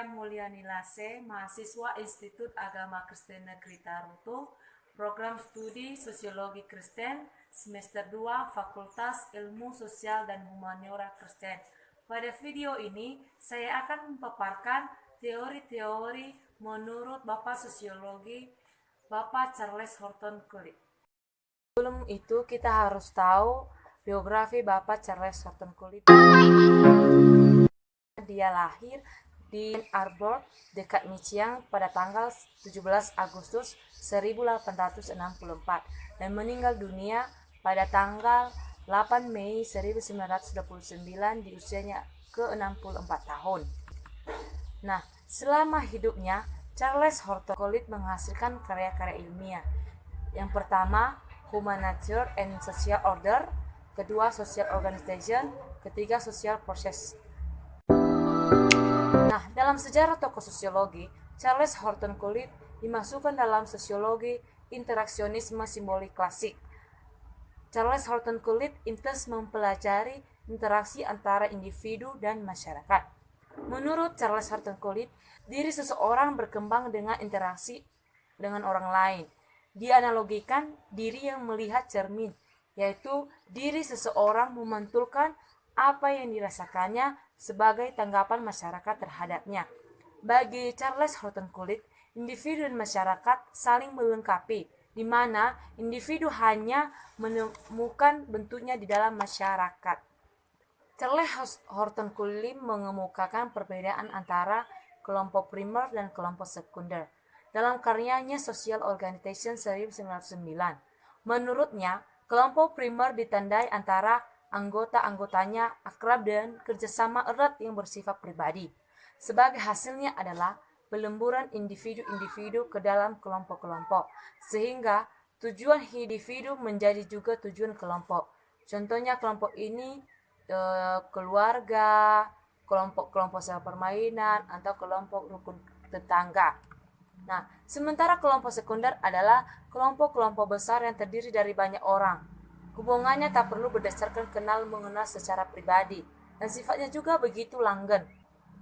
saya Mulyani Lase, mahasiswa Institut Agama Kristen Negeri Taruto, program studi Sosiologi Kristen, semester 2, Fakultas Ilmu Sosial dan Humaniora Kristen. Pada video ini, saya akan memaparkan teori-teori menurut Bapak Sosiologi, Bapak Charles Horton Coolidge. Sebelum itu, kita harus tahu biografi Bapak Charles Horton Coolidge. Dia lahir di Ann Arbor, dekat Michigan pada tanggal 17 Agustus 1864 dan meninggal dunia pada tanggal 8 Mei 1929 di usianya ke-64 tahun. Nah, selama hidupnya, Charles Horton Coolidge menghasilkan karya-karya ilmiah. Yang pertama, Human Nature and Social Order, kedua, Social Organization, ketiga, Social Process. Nah, dalam sejarah tokoh sosiologi, Charles Horton Coolidge dimasukkan dalam sosiologi interaksionisme simbolik klasik. Charles Horton Coolidge intens mempelajari interaksi antara individu dan masyarakat. Menurut Charles Horton Coolidge, diri seseorang berkembang dengan interaksi dengan orang lain. Dianalogikan diri yang melihat cermin, yaitu diri seseorang memantulkan apa yang dirasakannya sebagai tanggapan masyarakat terhadapnya. Bagi Charles Horton Coolidge, individu dan masyarakat saling melengkapi, di mana individu hanya menemukan bentuknya di dalam masyarakat. Charles Horton Coolidge mengemukakan perbedaan antara kelompok primer dan kelompok sekunder dalam karyanya Social Organization 1909. Menurutnya, kelompok primer ditandai antara anggota-anggotanya akrab dan kerjasama erat yang bersifat pribadi. Sebagai hasilnya adalah pelemburan individu-individu ke dalam kelompok-kelompok, sehingga tujuan individu menjadi juga tujuan kelompok. Contohnya kelompok ini keluarga, kelompok-kelompok permainan, atau kelompok rukun tetangga. Nah, sementara kelompok sekunder adalah kelompok-kelompok besar yang terdiri dari banyak orang. Hubungannya tak perlu berdasarkan kenal mengenal secara pribadi, dan sifatnya juga begitu langgeng.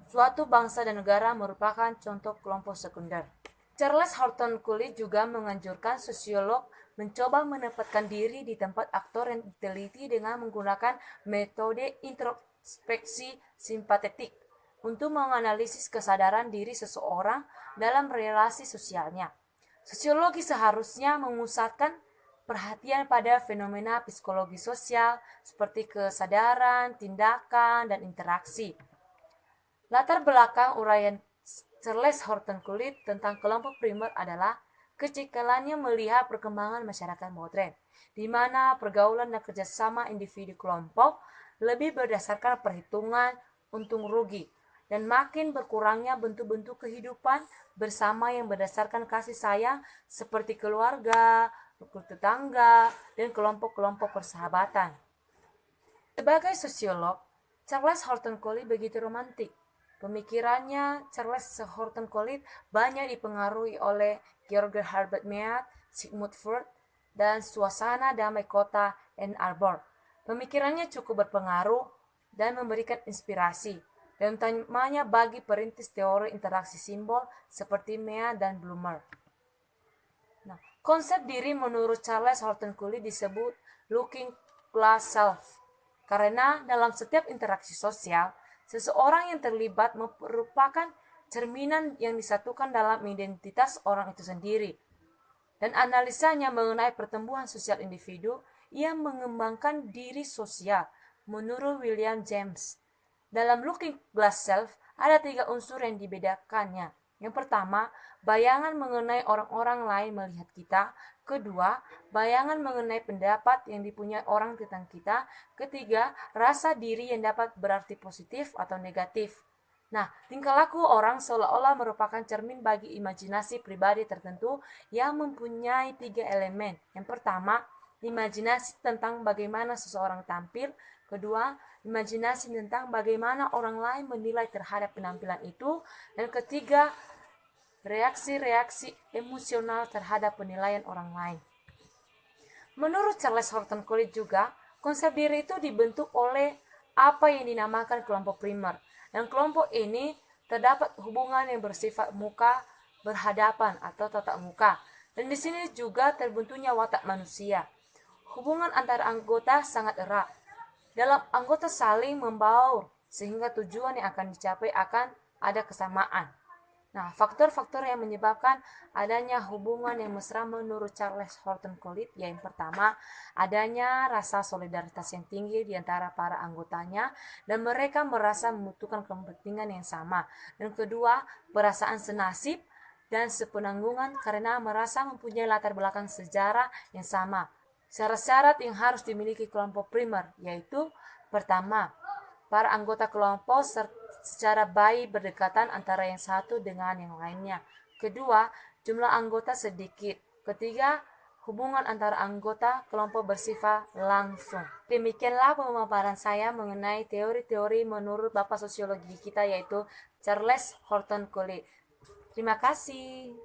Suatu bangsa dan negara merupakan contoh kelompok sekunder. Charles Horton Coolidge juga menganjurkan sosiolog mencoba menempatkan diri di tempat aktor yang diteliti dengan menggunakan metode introspeksi simpatetik untuk menganalisis kesadaran diri seseorang dalam relasi sosialnya. Sosiologi seharusnya memusatkan perhatian pada fenomena psikologi sosial seperti kesadaran, tindakan, dan interaksi. Latar belakang uraian Charles Horton Coolidge tentang kelompok primer adalah kecekalannya melihat perkembangan masyarakat modern, di mana pergaulan dan kerjasama individu kelompok lebih berdasarkan perhitungan untung rugi, dan makin berkurangnya bentuk-bentuk kehidupan bersama yang berdasarkan kasih sayang seperti keluarga, rukun tetangga, dan kelompok-kelompok persahabatan. Sebagai sosiolog, Charles Horton Coolidge begitu romantik. Pemikirannya Charles Horton Coolidge banyak dipengaruhi oleh George Herbert Mead, Sigmund Freud, dan suasana damai kota Ann Arbor. Pemikirannya cukup berpengaruh dan memberikan inspirasi, dan utamanya bagi perintis teori interaksi simbol seperti Mead dan Blumer. Nah, konsep diri menurut Charles Horton Coolidge disebut looking glass self, karena dalam setiap interaksi sosial, seseorang yang terlibat merupakan cerminan yang disatukan dalam identitas orang itu sendiri. Dan analisanya mengenai pertumbuhan sosial individu, ia mengembangkan diri sosial menurut William James. Dalam looking glass self, ada 3 unsur yang dibedakannya. Yang pertama, bayangan mengenai orang-orang lain melihat kita. Kedua, bayangan mengenai pendapat yang dipunyai orang tentang kita. Ketiga, rasa diri yang dapat berarti positif atau negatif. Nah, tingkah laku orang seolah-olah merupakan cermin bagi imajinasi pribadi tertentu yang mempunyai 3 elemen. Yang pertama, imajinasi tentang bagaimana seseorang tampil. Kedua, imajinasi tentang bagaimana orang lain menilai terhadap penampilan itu. Dan ketiga, reaksi-reaksi emosional terhadap penilaian orang lain. Menurut Charles Horton Coolidge juga, konsep diri itu dibentuk oleh apa yang dinamakan kelompok primer. Dan kelompok ini terdapat hubungan yang bersifat muka berhadapan atau tatap muka. Dan di sini juga terbentuknya watak manusia. Hubungan antara anggota sangat erat. Dalam anggota saling membaur sehingga tujuan yang akan dicapai akan ada kesamaan. Nah, faktor-faktor yang menyebabkan adanya hubungan yang mesra menurut Charles Horton Collins, yang pertama, adanya rasa solidaritas yang tinggi di antara para anggotanya dan mereka merasa membutuhkan kepentingan yang sama. Dan kedua, perasaan senasib dan sepenanggungan karena merasa mempunyai latar belakang sejarah yang sama. Syarat-syarat yang harus dimiliki kelompok primer yaitu pertama, para anggota kelompok secara baik berdekatan antara yang satu dengan yang lainnya. Kedua, jumlah anggota sedikit. Ketiga, hubungan antara anggota kelompok bersifat langsung. Demikianlah pemaparan saya mengenai teori-teori menurut Bapak Sosiologi kita yaitu Charles Horton Collins. Terima kasih.